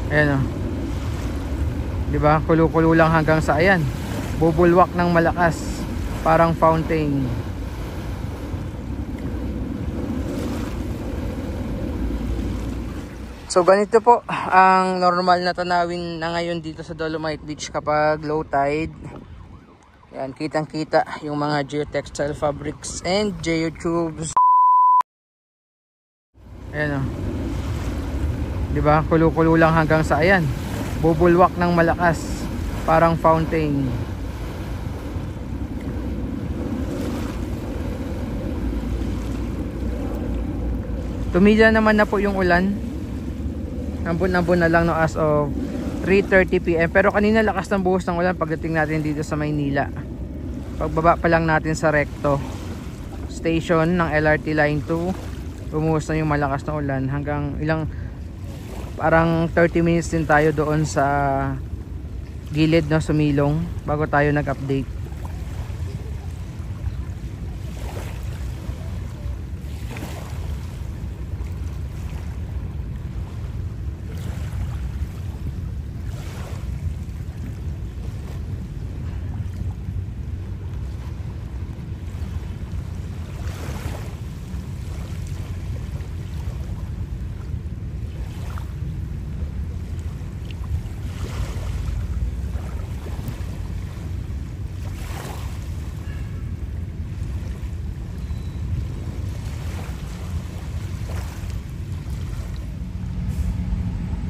Ayan o. Diba? Kulo-kulo lang hanggang sa ayan. Bubulwak ng malakas. Parang fountain. So ganito po ang normal na tanawin na ngayon dito sa Dolomite Beach kapag low tide. Yan, kitang kita yung mga geotextile fabrics and geotubes. Ayan o. Diba? Kulo-kulo lang hanggang sa ayan. Bubulwak ng malakas. Parang fountain. Tumila naman na po yung ulan. Ambon-ambon na lang no as of 3:30 PM. Pero kanina lakas ng buhos ng ulan pagdating natin dito sa Maynila. Pagbaba pa lang natin sa Recto station ng LRT Line 2, bumuhos na yung malakas na ulan. Hanggang ilang, parang 30 minutes din tayo doon sa gilid na sumilong bago tayo nag-update.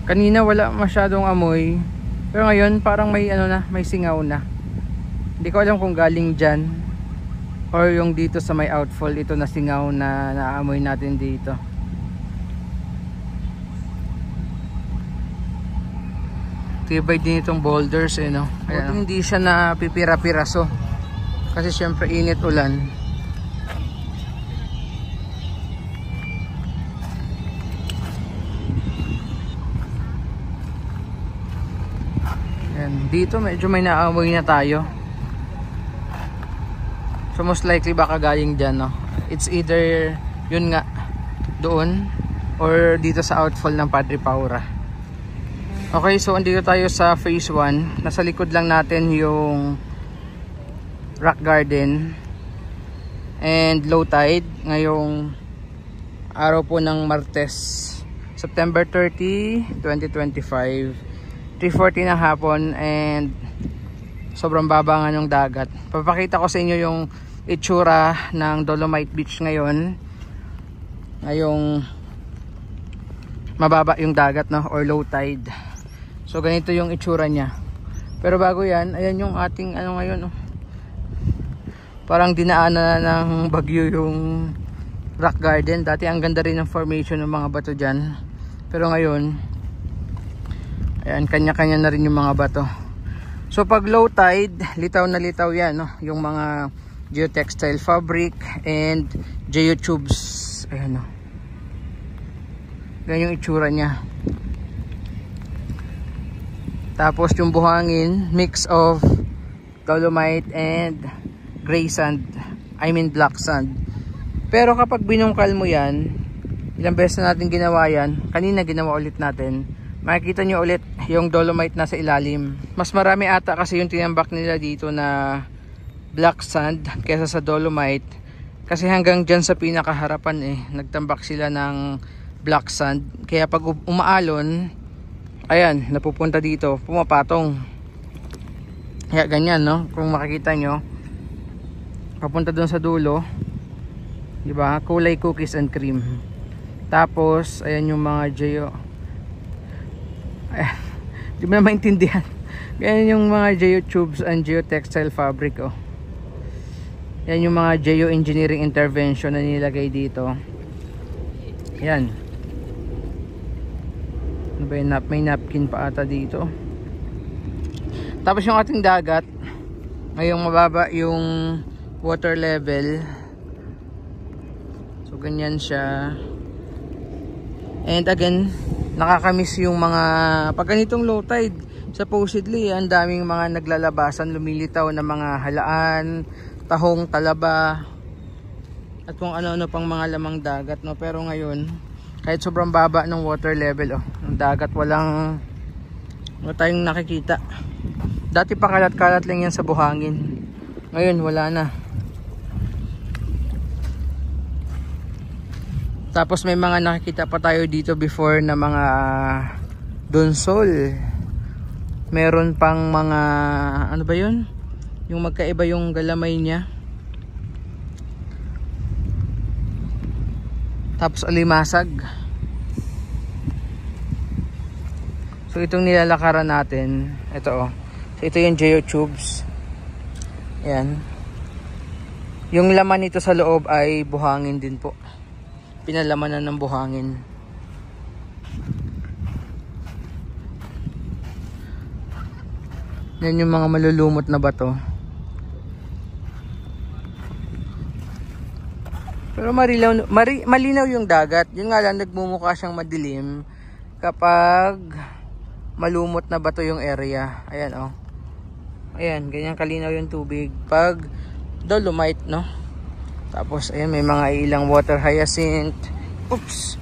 Kanina wala masyadong amoy, pero ngayon parang may ano na, may singaw na. Hindi ko alam kung galing dyan or yung dito sa may outfall ito na singaw na naamoy natin dito. Tibay din itong boulders eh no. Kaya hindi siya na pipira-piraso kasi syempre init ulan. Dito medyo may naamoy na tayo. So most likely baka galing dyan no. It's either yun nga doon or dito sa outfall ng Padre Paura. Okay, so andito tayo sa phase 1. Nasa likod lang natin yung rock garden and low tide ngayong araw po ng Martes, September 30, 2025. 3:40 ng hapon and sobrang baba nga ng dagat. Papakita ko sa inyo yung itsura ng Dolomite Beach ngayon. Ngayong mababa yung dagat no, or low tide. So ganito yung itsura niya. Pero bago yan, ayan yung ating ano ngayon. Parang dinaanan na ng bagyo yung rock garden. Dati ang ganda rin ng formation ng mga bato dyan. Pero ngayon ayan, kanya-kanya na rin yung mga bato. So pag low tide, litaw na litaw yan no? Yung mga geotextile fabric and geotubes. Ayan no. Ganyan yung itsura nya. Tapos yung buhangin, mix of dolomite and gray sand, I mean black sand. Pero kapag binungkal mo yan, ilang beses na natin ginawa yan, kanina ginawa ulit natin, makikita nyo ulit yung dolomite nasa ilalim. Mas marami ata kasi yung tinambak nila dito na black sand kaysa sa dolomite. Kasi hanggang dyan sa pinakaharapan eh, nagtambak sila ng black sand. Kaya pag umaalon, ayan, napupunta dito, pumapatong. Kaya ganyan no, kung makikita nyo, papunta doon sa dulo, diba? Kulay cookies and cream. Tapos, ayan yung mga geo. Di mo na maintindihan. Yan yung mga geotubes and geotextile fabric oh. Yan yung mga geoengineering intervention na nilagay dito. Yan. Ano ba yun? May napkin pa ata dito. Tapos yung ating dagat, ngayong mababa yung water level. So ganyan siya. And again, nakakamiss yung mga pag ganitong low tide. Supposedly ang daming mga naglalabasan, lumilitaw na mga halaan, tahong, talaba at kung ano-ano pang mga lamang dagat no. Pero ngayon kahit sobrang baba ng water level oh, ng dagat, walang Wala tayong nakikita. Dati pa kalat-kalat lang yan sa buhangin. Ngayon wala na. Tapos may mga nakikita pa tayo dito before na mga donsol. Meron pang mga ano ba yun? Yung magkaiba yung galamay niya. Tapos alimasag. So itong nilalakaran natin, ito oh. So ito yung geotubes. Ayan. Yung laman nito sa loob ay buhangin din po. Pinalamanan ng buhangin. Yan yung mga malulumot na bato. Pero malinaw yung dagat. Yun nga lang, nagmumukha siyang madilim kapag malumot na bato yung area. Ayan oh. Ayan, ganyan kalinaw yung tubig pag dolomite, no? Tapos ayan, may mga ilang water hyacinth. Oops.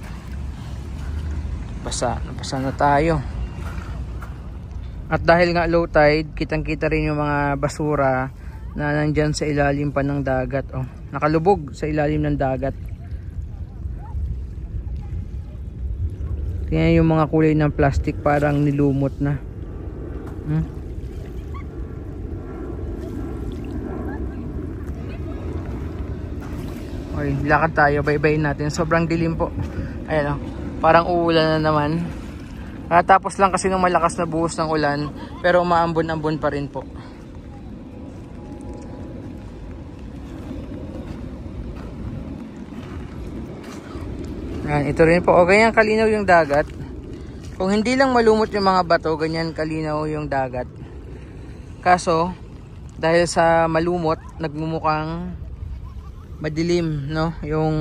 Napasa na tayo. At dahil nga low tide, kitang-kita rin yung mga basura na nandyan sa ilalim pa ng dagat. Oh, nakalubog sa ilalim ng dagat. Tingnan yung mga kulay ng plastic, parang nilumot na. Okay, lakad tayo, bye-bye natin. Sobrang dilim po. Ayan oh, parang uulan na naman. Tapos lang kasi ng malakas na buhos ng ulan, pero umaambon-ambon pa rin po. Ayan, ito rin po. O, ganyan kalinaw yung dagat. Kung hindi lang malumot yung mga bato, ganyan kalinaw yung dagat. Kaso, dahil sa malumot, nagmumukhang madilim, no? Yung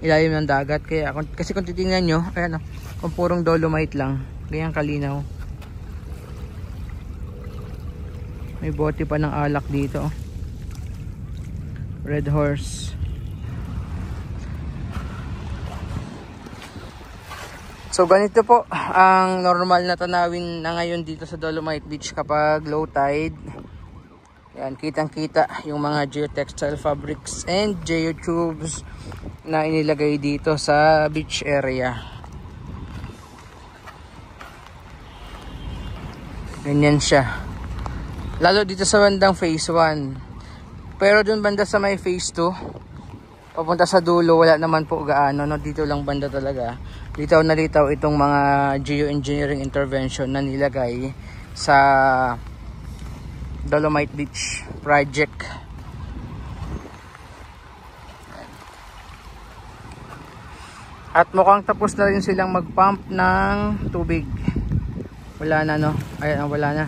ilalim ng dagat. Kaya, kasi kung titingnan nyo, ayan, kung purong dolomite lang, ganyan kalinaw. May bote pa ng alak dito. Red Horse. So ganito po ang normal na tanawin na ngayon dito sa Dolomite Beach kapag low tide. Yan, kitang-kita yung mga geotextile fabrics and geotubes na inilagay dito sa beach area. Ganyan siya. Lalo dito sa bandang phase 1. Pero dun banda sa may phase 2, papunta sa dulo, wala naman po gaano, no? Dito lang banda talaga. Litaw na litaw itong mga geoengineering intervention na nilagay sa Dolomite Beach project. At mukhang tapos na rin silang mag-pump ng tubig. Wala na, no? Ayan, wala na.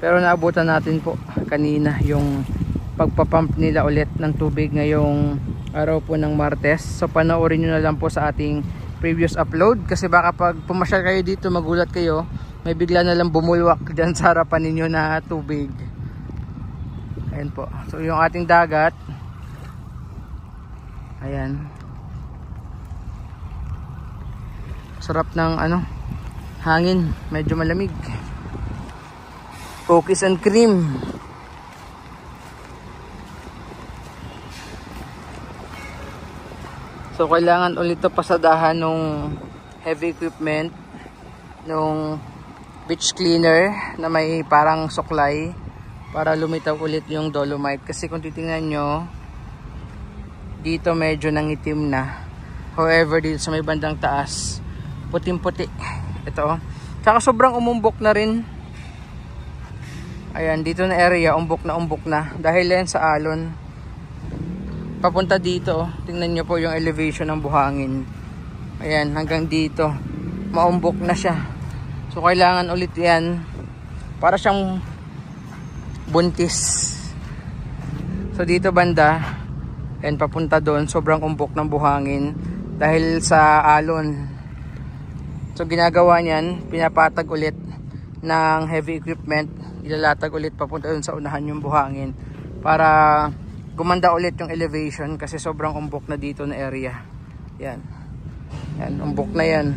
Pero naabutan natin po kanina yung pagpapump nila ulit ng tubig ngayong araw po ng Martes. So panoorin nyo na lang po sa ating previous upload, kasi baka pag pumasyal kayo dito magulat kayo, may bigla na lang bumulwak dyan sa harapan ninyo na tubig. Ayan po. So yung ating dagat, ayan, sarap ng hangin, medyo malamig. Cookies and cream. So kailangan ulit ito pasadahan nung heavy equipment, nung beach cleaner na may parang suklay para lumitaw ulit yung dolomite. Kasi kung titingnan nyo, dito medyo nangitim na. However, dito sa may bandang taas, puting-puti. Ito. Tsaka sobrang umumbok na rin. Ayan, dito na area, umbok na. Dahil yan sa alon. Papunta dito, tingnan nyo po yung elevation ng buhangin. Ayan, hanggang dito. Maumbok na siya. So, kailangan ulit yan. Para siyang buntis. So, dito banda, ayan, papunta doon, sobrang umbok ng buhangin. Dahil sa alon. So, ginagawa niyan, pinapatag ulit ng heavy equipment. Ilalatag ulit papunta doon sa unahan yung buhangin. Para gumanda ulit yung elevation kasi sobrang umbok na dito na area. Yan. Yan, umbok na yan.